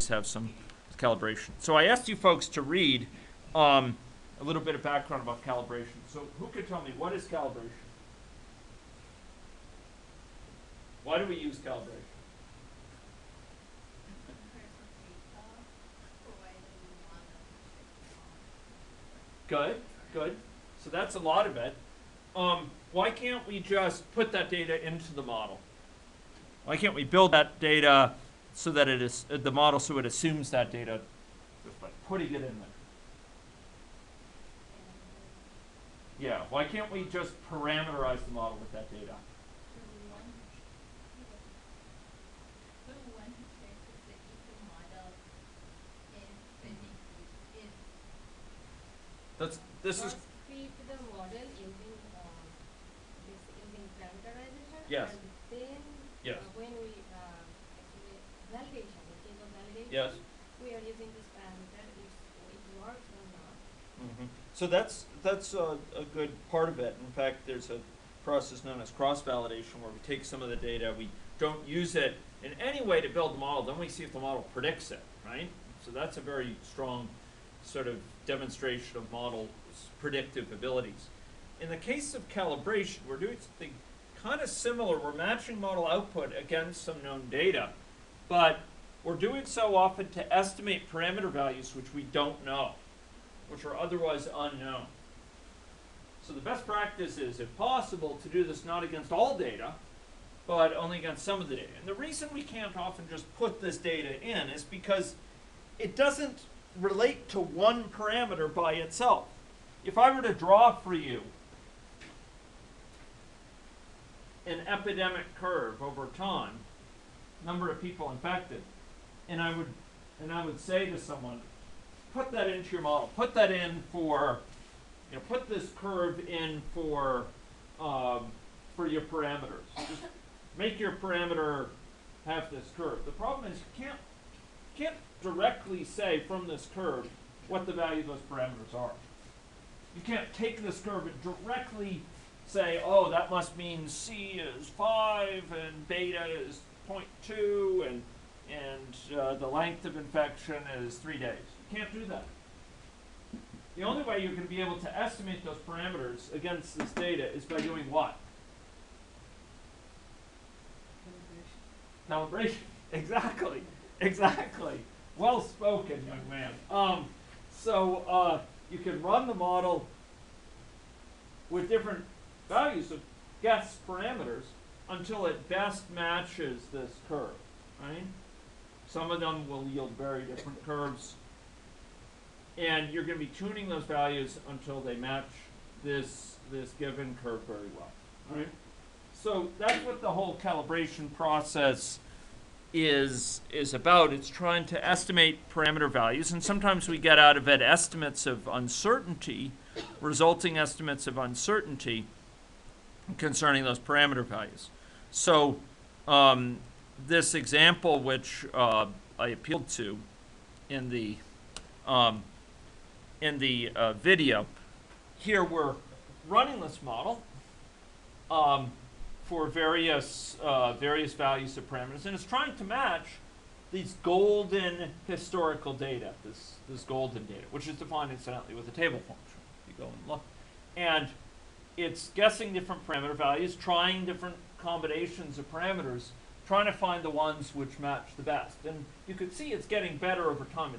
have some calibration. So I asked you folks to read a little bit of background about calibration. So who could tell me, what is calibration? Why do we use calibration? Good, good. So that's a lot of it. Why can't we just put that data into the model? Why can't we build that data so that it is the model so it assumes that data just by putting it in there? Yeah, why can't we just parameterize the model with that data? This is feed the model using parameterization. Yes. And then Yes. When we actually validation, in case of validation, Yes. we are using this parameter if it works or not. Mm-hmm. So that's a good part of it. In fact, there's a process known as cross-validation where we take some of the data, we don't use it in any way to build the model, then we see if the model predicts it, right? So that's a very strong sort of demonstration of model predictive abilities. In the case of calibration, we're doing something kind of similar. We're matching model output against some known data, but we're doing so often to estimate parameter values which we don't know, which are otherwise unknown. So the best practice is, if possible, to do this not against all data, but only against some of the data. And the reason we can't often just put this data in is because it doesn't relate to one parameter by itself. If I were to draw for you an epidemic curve over time, number of people infected, and I would say to someone, put that into your model. Put that in for, put this curve in for your parameters. Just make your parameter have this curve. The problem is you can't directly say from this curve what the value of those parameters are. You can't take this curve and directly say, oh, that must mean C is 5 and beta is 0.2 and the length of infection is 3 days. You can't do that. The only way you're going to be able to estimate those parameters against this data is by doing what? Calibration. Exactly. Exactly. Well spoken, young man. So you can run the model with different values of guess parameters until it best matches this curve, right? Some of them will yield very different curves. And you're going to be tuning those values until they match this given curve very well, right? So that's what the whole calibration process is about. It's trying to estimate parameter values, and sometimes we get out of it estimates of uncertainty, resulting estimates of uncertainty concerning those parameter values. So this example, which I appealed to in the video, here we're running this model for various values of parameters, and it's trying to match these golden historical data, this golden data, which is defined incidentally with a table function. You go and look, and it's guessing different parameter values, trying different combinations of parameters, trying to find the ones which match the best. And you can see it's getting better over time.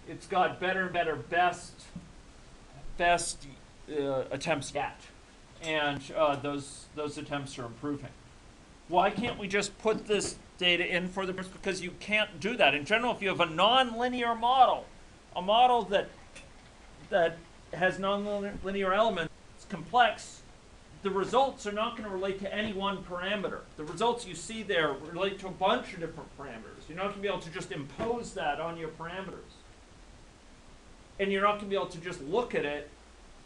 It's got better and better best attempts yet. And those attempts are improving. Why can't we just put this data in for the, because you can't do that. In general, if you have a nonlinear model, a model that has nonlinear elements, it's complex, the results are not going to relate to any one parameter. The results you see there relate to a bunch of different parameters. You're not going to be able to just impose that on your parameters. And you're not going to be able to just look at it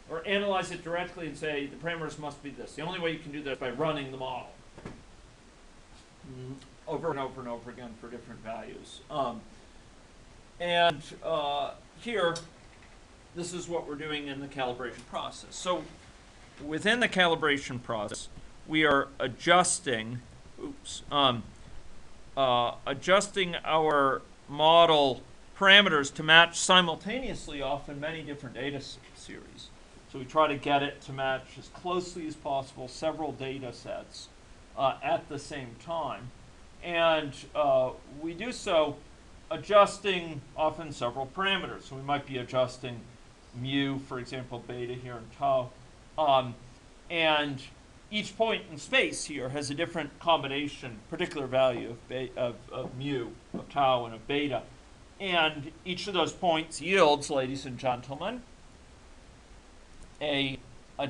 or analyze it directly and say the parameters must be this. The only way you can do that is by running the model over and over and over again for different values. Here, this is what we're doing in the calibration process. So within the calibration process, we are adjusting, adjusting our model parameters to match simultaneously often many different data series. So we try to get it to match as closely as possible several data sets at the same time. And we do so adjusting often several parameters. So we might be adjusting mu, for example, beta here and tau. And each point in space here has a different combination, particular value of mu, of tau, and of beta. And each of those points yields, ladies and gentlemen, a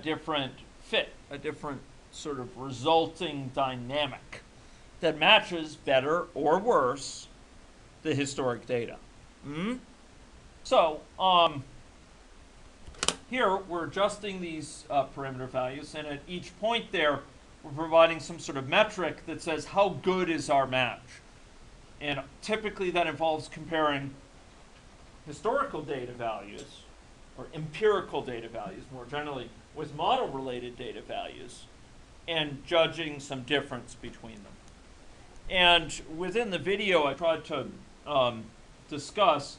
different fit, a different sort of resulting dynamic that matches better or worse the historic data. So here we're adjusting these parameter values, and at each point there we're providing some sort of metric that says how good is our match. And typically that involves comparing historical data values, or empirical data values more generally, with model-related data values, and judging some difference between them. And within the video, I tried to discuss,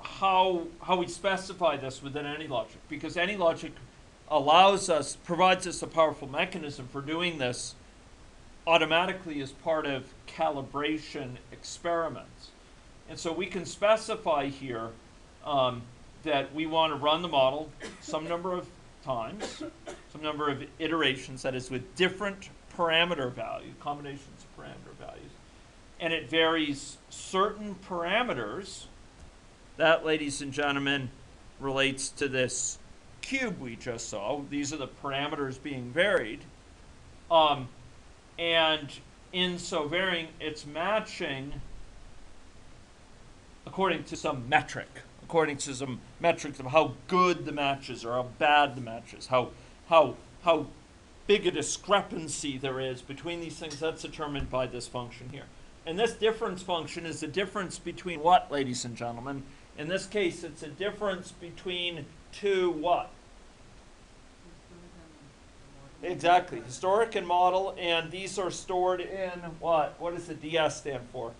how we specify this within AnyLogic, because AnyLogic provides us a powerful mechanism for doing this automatically as part of calibration experiments. And so we can specify here that we want to run the model some number of times, some number of iterations, that is with different parameter value, combinations of parameter values. And it varies certain parameters. That, ladies and gentlemen, relates to this cube we just saw. These are the parameters being varied. And in so varying, it's matching according to some metric, according to some metrics of how good the match is or how bad the match is, how big a discrepancy there is between these things. That's determined by this function here. And this difference function is the difference between what, ladies and gentlemen? In this case, it's a difference between two what? Exactly, historic and model, and these are stored in what? What does the DS stand for?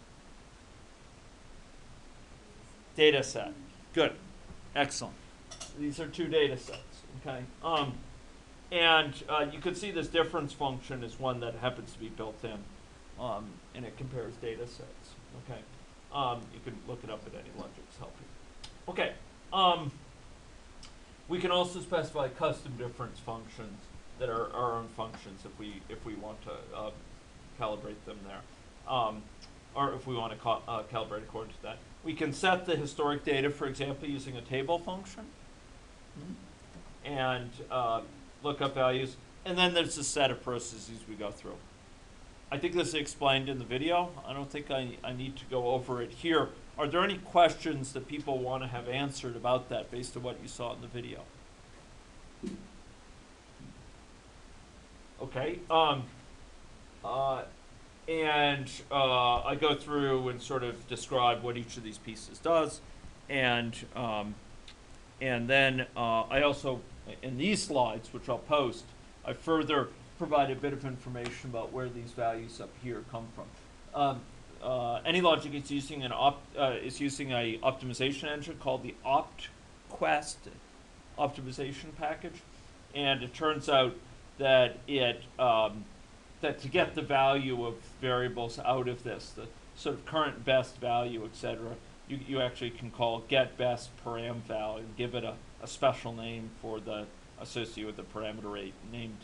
Data set. Good. Excellent. These are two data sets. Okay. And you can see this difference function is one that happens to be built in, and it compares data sets. Okay. You can look it up at AnyLogic's help you. Okay. We can also specify custom difference functions that are our own functions if we want to calibrate them there, or if we want to calibrate according to that. We can set the historic data, for example, using a table function, and look up values. And then there's a set of processes we go through. I think this is explained in the video. I don't think I need to go over it here. Are there any questions that people want to have answered about that based on what you saw in the video? Okay. And I go through and sort of describe what each of these pieces does, and then I also, in these slides, which I'll post, I further provide a bit of information about where these values up here come from. AnyLogic is using an optimization engine called the OptQuest optimization package, and it turns out that that to get the value of variables out of this, the sort of current best value, etc., you actually can call get best param val and give it a special name for the associated with the parameter rate named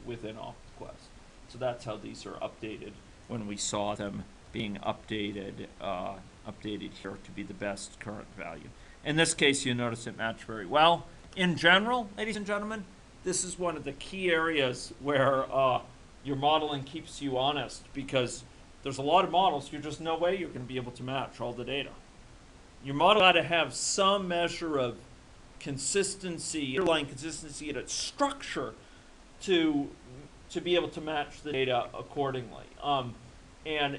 within OptQuest. So that's how these are updated when we saw them being updated here to be the best current value. In this case, you notice it matched very well. In general, ladies and gentlemen, this is one of the key areas where your modeling keeps you honest, because there's a lot of models, there's just no way you're going to be able to match all the data. Your model got to have some measure of consistency, underlying consistency in its structure to be able to match the data accordingly. And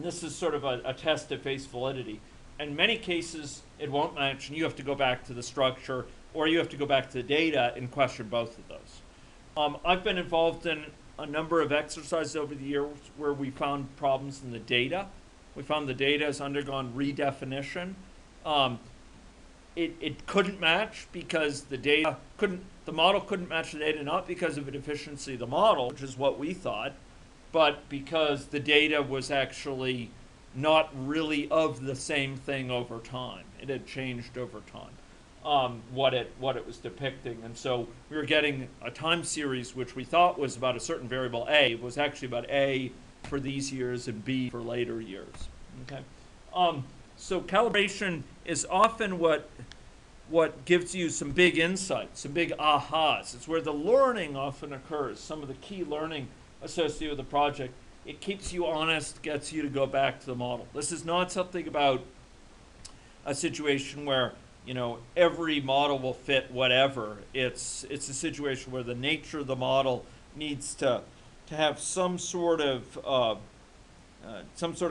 this is sort of a test of face validity. In many cases, it won't match, and you have to go back to the structure, or you have to go back to the data and question both of those. I've been involved in a number of exercises over the years where we found problems in the data We found the data has undergone redefinition. It couldn't match because the model couldn't match the data, not because of a deficiency of the model, which is what we thought, but because the data was actually not really of the same thing over time. It had changed over time, what it was depicting. And so we were getting a time series which we thought was about a certain variable A. It was actually about A for these years and B for later years. Okay. So calibration is often what gives you some big insights, some big ahas. It's where the learning often occurs, some of the key learning associated with the project. It keeps you honest, gets you to go back to the model. This is not something about a situation where, you know, every model will fit whatever. It's a situation where the nature of the model needs to have some sort of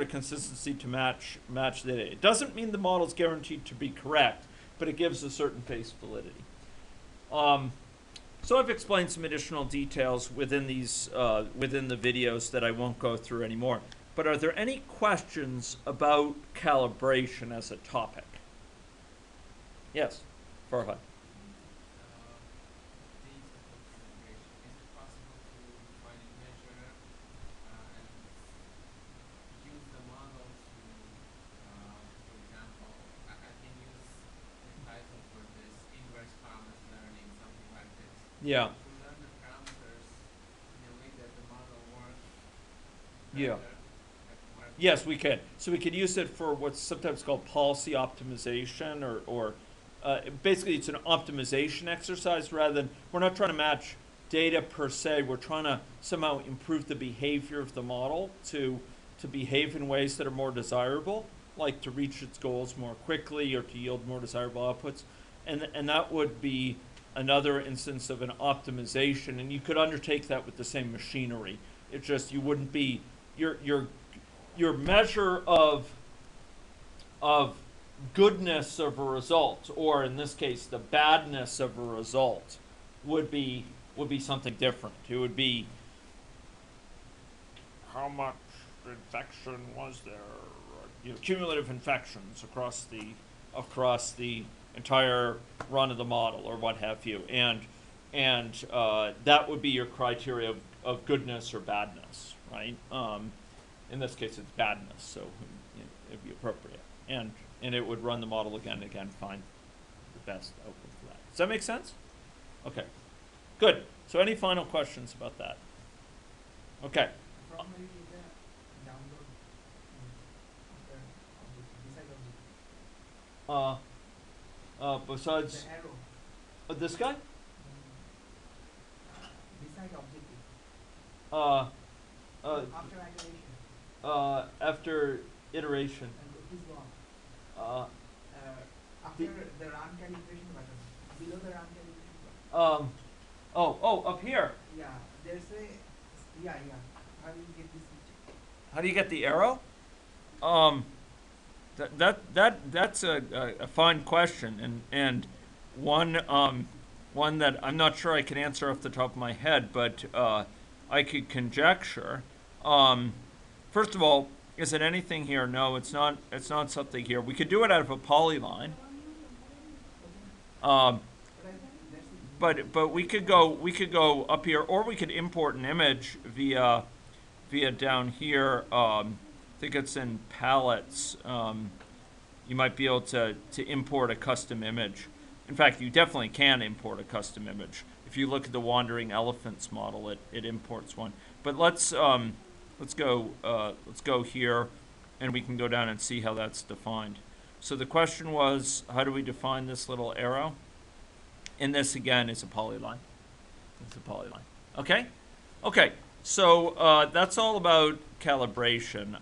consistency to match the data. It doesn't mean the model's guaranteed to be correct, but it gives a certain face validity. So I've explained some additional details within these within the videos that I won't go through anymore. But are there any questions about calibration as a topic? Yes, Farhad. Yeah. To learn the parameters in a way that the model works Yeah. better, Yes, we can. So we could use it for what's sometimes called policy optimization, or basically it's an optimization exercise rather than, we're not trying to match data per se, we're trying to somehow improve the behavior of the model to behave in ways that are more desirable, like to reach its goals more quickly or to yield more desirable outputs. And that would be another instance of an optimization, and you could undertake that with the same machinery. It's just you wouldn't be your measure of goodness of a result, or in this case the badness of a result, would be something different. It would be how much infection was there, you know, cumulative infections across the entire run of the model or what have you, and that would be your criteria of goodness or badness, right? In this case, it's badness, so you know, it'd be appropriate, and it would run the model again and again, find the best output for that. Does that make sense? Okay, good. So, any final questions about that? Okay. from where you get the download after beside object. Besides The arrow. this guy, Beside objective. After iteration. after iteration, And please go on. After the run calibration button. Below the run calibration button. up here. Yeah. There's a yeah. How do you get this feature? How do you get the arrow? That's a fine question, and one that I'm not sure I can answer off the top of my head, but I could conjecture. First of all, is it anything here? No, it's not. It's not something here. We could do it out of a polyline. But we could go up here, or we could import an image via down here. I think it's in palettes. You might be able to import a custom image. In fact, you definitely can import a custom image. If you look at the Wandering Elephants model, it imports one. But let's go here, and we can go down and see how that's defined. So the question was, how do we define this little arrow? And this again is a polyline. It's a polyline. Okay? Okay. So that's all about calibration.